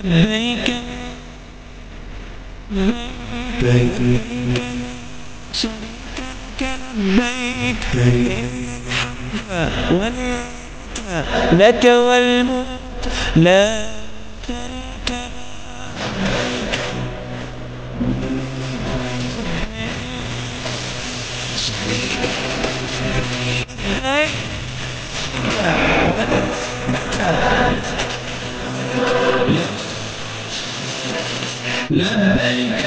لبيك لبيك شريك لبيك إن الحمد والنعمة لك والملك لا شريك لبيك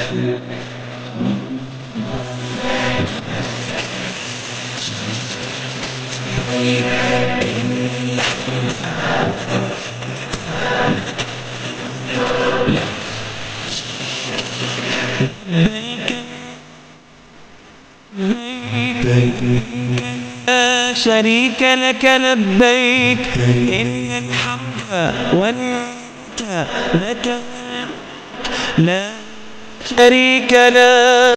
لا شريك لك لبيك إن الحمد والنعمة لك لا شريك له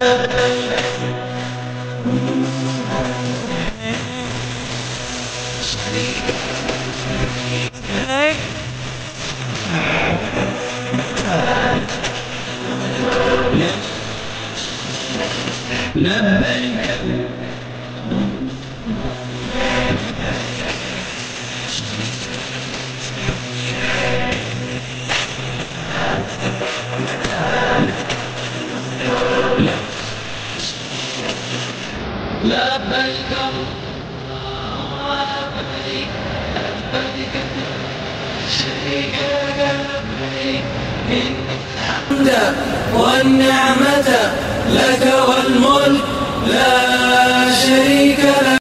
لبيك لبيك لبيك لبيك شريك لك لبيك إن الحمد والنعمة لك والملك